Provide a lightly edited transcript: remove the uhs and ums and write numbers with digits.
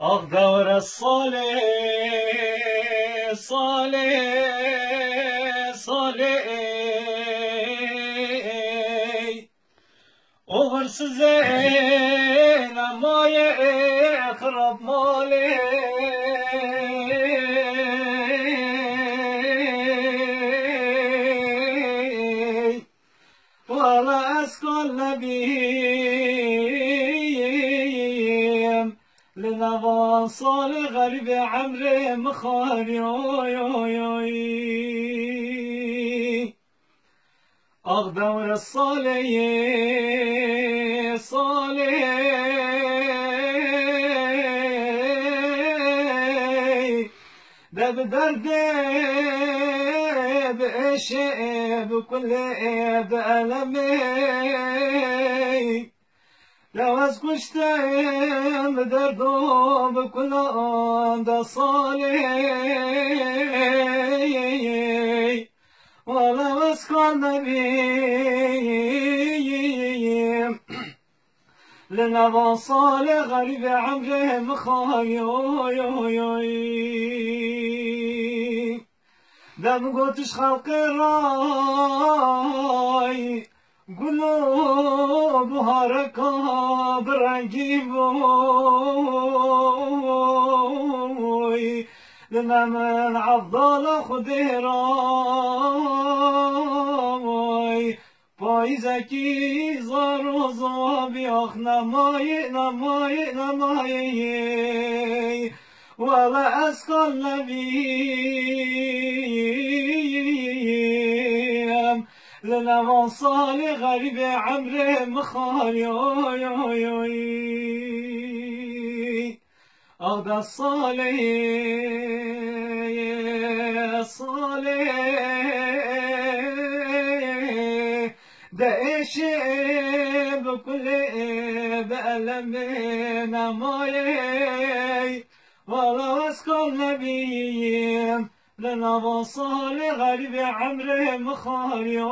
أغدور الصالح صالح صالح وغرسزين ما يخرب مالي ولا أسكن نبيم لنظام صالح غريب عمري مخاري أغدور الصالح صالح ده بدردي بإشي بكل بألمي لو أسكشتين بدردو بكل ده صالح ولا أسكن نبي لنا صالح غريب عمري مخاي دم قلتش خلق الراي قلوبها ركاب رنجيبوي لنا من عضل خديراي پایزکی زار و زابی آخ نمایی نمایی نمایی ولا اسکن نبیم لنوان صالح غریب عمر مخاری آغدا صالح صالح دعيشي بكل بألم نماي ولا أسكن نبيم لنا وصال غريب عمري مخاري